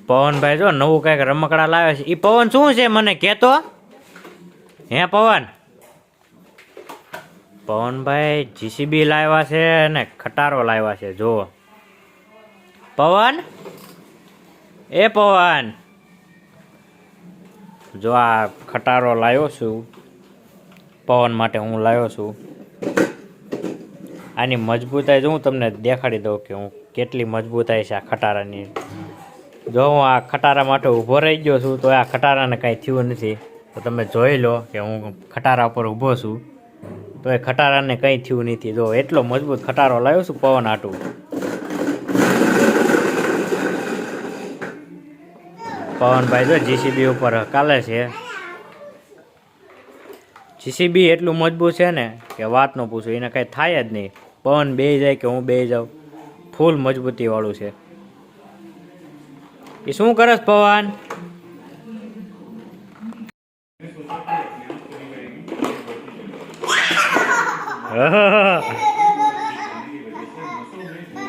પવનભાઈ જો નવું કંઈક રમકડા લાવે છે. એ પવન શું છે મને કહેતો? હે પવન? પવનભાઈ જીસીબી લાવ્યા છે ને ખટારો લાવ્યા છે. જો પવન, એ પવન, જો આ ખટારો લાવ્યો છું પવન માટે. હું લાવ્યો છું. આની મજબૂતાઈ જો હું તમને દેખાડી દઉં કે હું કેટલી મજબૂતાઈ છે આ ખટારાની. જો હું આ ખટારા માટે ઊભો રહી ગયો છું તો આ ખટારાને કાંઈ થયું નથી. તો તમે જોઈ લો કે હું ખટારા ઉપર ઊભો છું તો એ ખટારાને કંઈ થયું નથી. જો એટલો મજબૂત ખટારો લાવ્યો છું પવન આટું. પવનભાઈ જો જીસીબી ઉપર કાલે છે. જીસીબી એટલું મજબૂત છે ને કે વાત ન પૂછો. એને કાંઈ થાય જ નહીં. પવન બે જાય કે હું બે જાઉં, ફૂલ મજબૂતી વાળું છે. એ શું કરે છે પવન?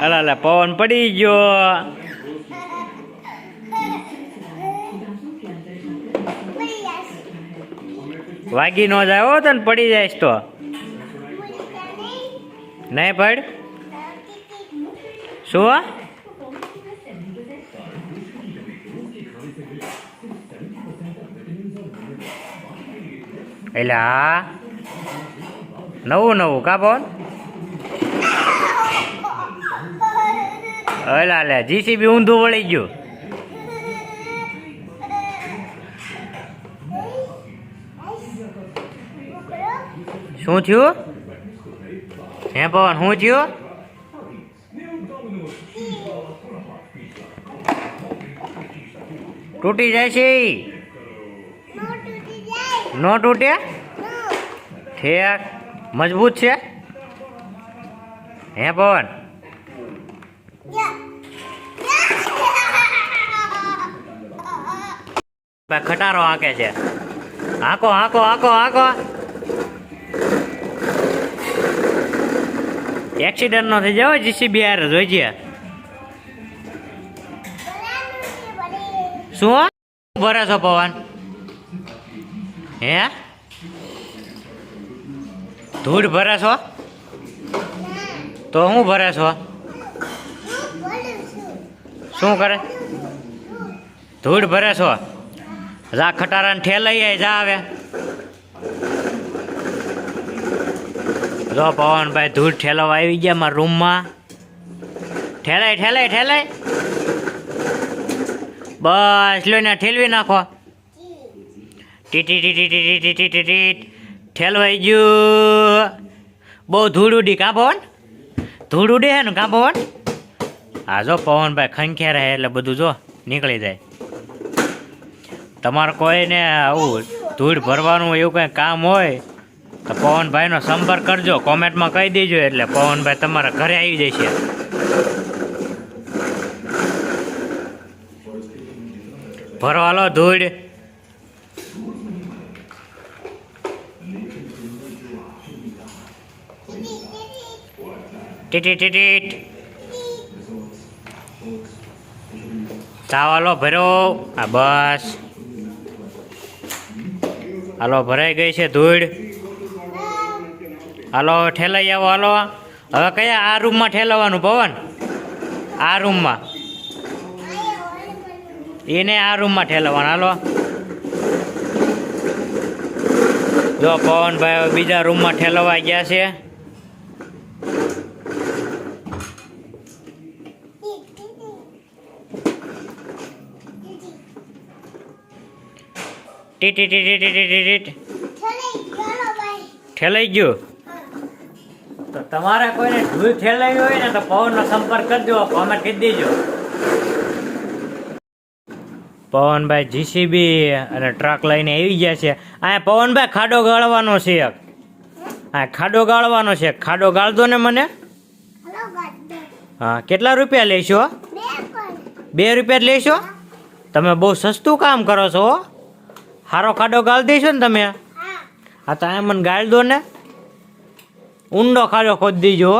અલા પવન પડી ગયો. વાગી ન જાય હો તને પડી જાય તો. નહીં પડ. શું? એટલે હા નવું નવું કા પવન? અલા લે જીસીબી ઊંધું વળી ગયું. શું થયું? હે પવન શું થયું? તૂટી જાય છે? નો તૂટે? ઠેક મજબૂત છે. હે પવન? ખટારો હાંકે છે. હાંકો હાંકો હાંકો હાંકો. એક્સિડન્ટ નો થઈ જાવ જીસીબી યાર જોઈજે. શું ભરે છો પવન? હે ધૂળ ભરે છો? તો હું ભરે છો? શું કરે? ધૂળ ભરે છો? જા ખટારાને ઠેલાઈ જા આવે. જો પવનભાઈ ધૂળ ઠેલાવા આવી ગયા મારા રૂમમાં. ઠેલાય ઠેલાય ઠેલાય. બસ લોને ઠેલવી નાખો. ટીટી ટીટી ટીટી ટીટી ટીટી ઠેલવાઈ ગયું. બહુ ધૂળ ઉડી કાં પવન? ધૂળ ઉડે હે ને કાં પવન? હા જો પવનભાઈ ખંખે રહે એટલે બધું જો નીકળી જાય. તમારે કોઈને આવું ધૂળ ભરવાનું એવું કંઈ કામ હોય તો પવનભાઈનો સંપર્ક કરજો. કોમેન્ટમાં કહી દેજો એટલે પવનભાઈ તમારા ઘરે આવી જશે. ભરો હાલો ધૂળ. ટીટી ટીટીટ. ચાલો ભરો. હા બસ હાલો ભરાઈ ગઈ છે ધૂળ. હાલો ઠેલાઈ આવો હાલો. હવે કયા આ રૂમમાં ઠેલાવાનું પવન? આ રૂમમાં. એને આ રૂમમાં ઠેલાવાનું. હાલો જો પવનભાઈ બીજા રૂમમાં ઠેલવા ગયા છે. ટીટી ટીટી ટીટી ટીટી ઠેલાઈ ગયું. તો તમારે કોઈને ધૂળ ઠેલાવી હોય ને તો પવનનો સંપર્ક કરજો. કોમેન્ટ કરી દેજો. પવનભાઈ જીસીબી અને ટ્રક લઈને આવી ગયા છે. આ પવનભાઈ ખાડો ગાળવાનો છે. હા ખાડો ગાળવાનો છે. ખાડો ગાળ દો ને મને. હા કેટલા રૂપિયા લેશો? 2 રૂપિયા લેશો? તમે બહુ સસ્તું કામ કરો છો. સારો ખાડો ગાળ દઈશો ને તમે? હા તો મને ગાળ દો ને. ઊંડો ખાડો ખોદી દીજો.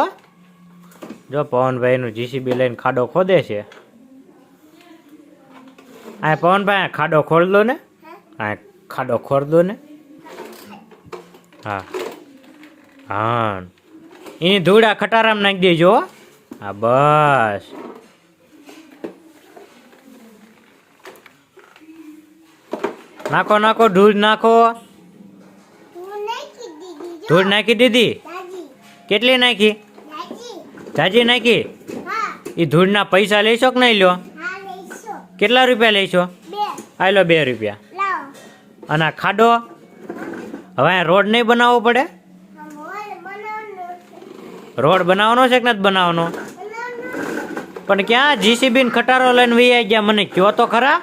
જો પવનભાઈનું જીસીબી લઈને ખાડો ખોદે છે. આ પવનભાઈ ખાડો ખોલ દો ને, આ ખાડો ખોલ દો ને. હા હા, એની ધૂળા ખટારામાં નાખી દેજો. હા બસ. નાખો નાખો, ધૂળ નાખો. ધૂળ નાખી દીધી? કેટલી નાખી? જાજી નાખી? એ ધૂળના પૈસા લઈશો કે નહીં લો? કેટલા રૂપિયા લઈશો? આ લો 2 રૂપિયા. અને આ ખાડો હવે અહીંયા રોડ નહીં બનાવવો પડે? રોડ બનાવવાનો છે કે નથી બનાવવાનો? પણ ક્યાં જીસીબી ખટારો લઈને વહી ગયા? મને કયો તો ખરા.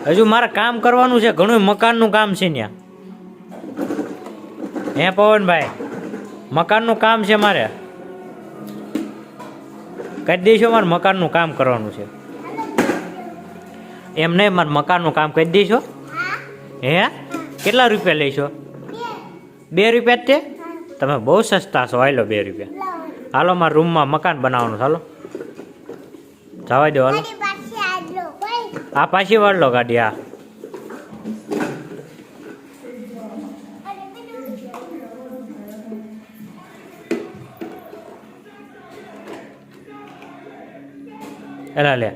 હજુ મારે કામ કરવાનું છે, ઘણું મકાનનું કામ છે ત્યાં. હે પવનભાઈ, મકાનનું કામ છે મારે. કહી દઈશો મારે મકાનનું કામ કરવાનું છે. એમ નહીં, મારે મકાનનું કામ કહી દઈશો. હે કેટલા રૂપિયા લઈશો? 2 રૂપિયા જ તે? તમે બહુ સસ્તા છો. હાલો 2 રૂપિયા. હાલો મારા રૂમમાં મકાન બનાવવાનું. હાલો જવા દો. હાલો આ પાછી વાળ લો ગાડી. હા એલા લે,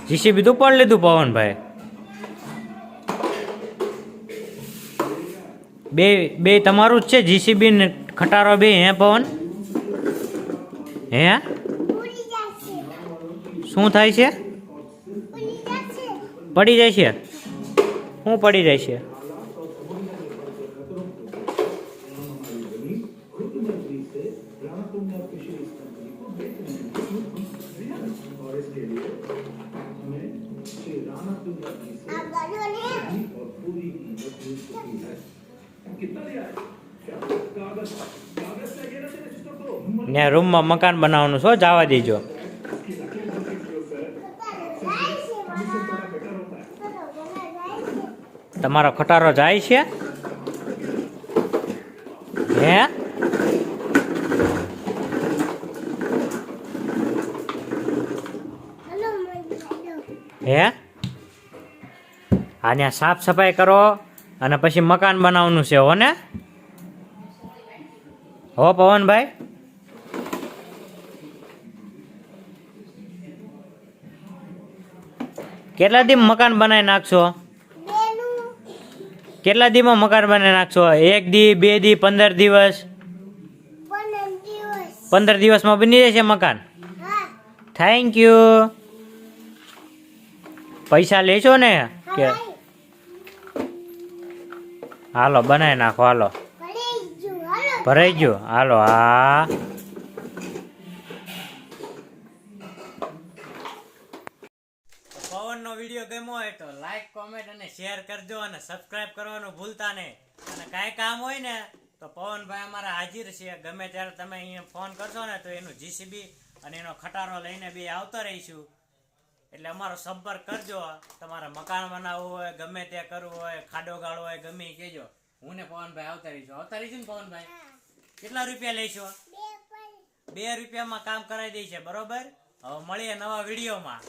જીસીબી તું પણ લીધું પવનભાઈ? બે તમારું જ છે જીસીબી ને ખટારો બે? હે પવન? હે શું થાય છે? પડી જાય છે? શું પડી જાય છે? ને રૂમમાં મકાન બનાવવાનું છો, જવા દેજો. તમારો ખટારો જાય છે? હે હે આને સાફ સફાઈ કરો અને પછી મકાન બનાવવાનું છે. હો ને? હો પવનભાઈ? કેટલા દી મકાન બનાવી નાખશો? કેટલા દીમાં મકાન બનાવી નાખશો? 1 દી, 2 દી, 15 દિવસ? 15 દિવસમાં બની જશે મકાન? Thank you. પૈસા લેશો ને કે? હાલો બનાવી નાખો. હાલો ભરાઈ ગયું. હાલો. હા પવનનો વિડીયો ગમ્યો હોય તો લાઈક, કોમેન્ટ અને શેર કરજો અને સબસ્ક્રાઇબ કરવાનું ભૂલતા નહીં. અને કાંઈ કામ હોય ને તો પવનભાઈ અમારા હાજર છે. ગમે ત્યારે તમે અહીંયા ફોન કરશો ને તો એનું જીસીબી અને એનો ખટારો લઈને બે આવતા રહીશું. એટલે અમારો સંપર્ક કરજો. તમારે મકાન બનાવવું હોય, ગમે તે કરવું હોય, ખાડો ગાળવો હોય, ગમે એ કહેજો. હું ને પવનભાઈ આવતા રહીશું. આવતા રહીશું ને પવનભાઈ? કેટલા રૂપિયા લઈશો? 2 રૂપિયામાં કામ કરાવી દઈશે. બરોબર? હવે મળીએ નવા વિડીયોમાં.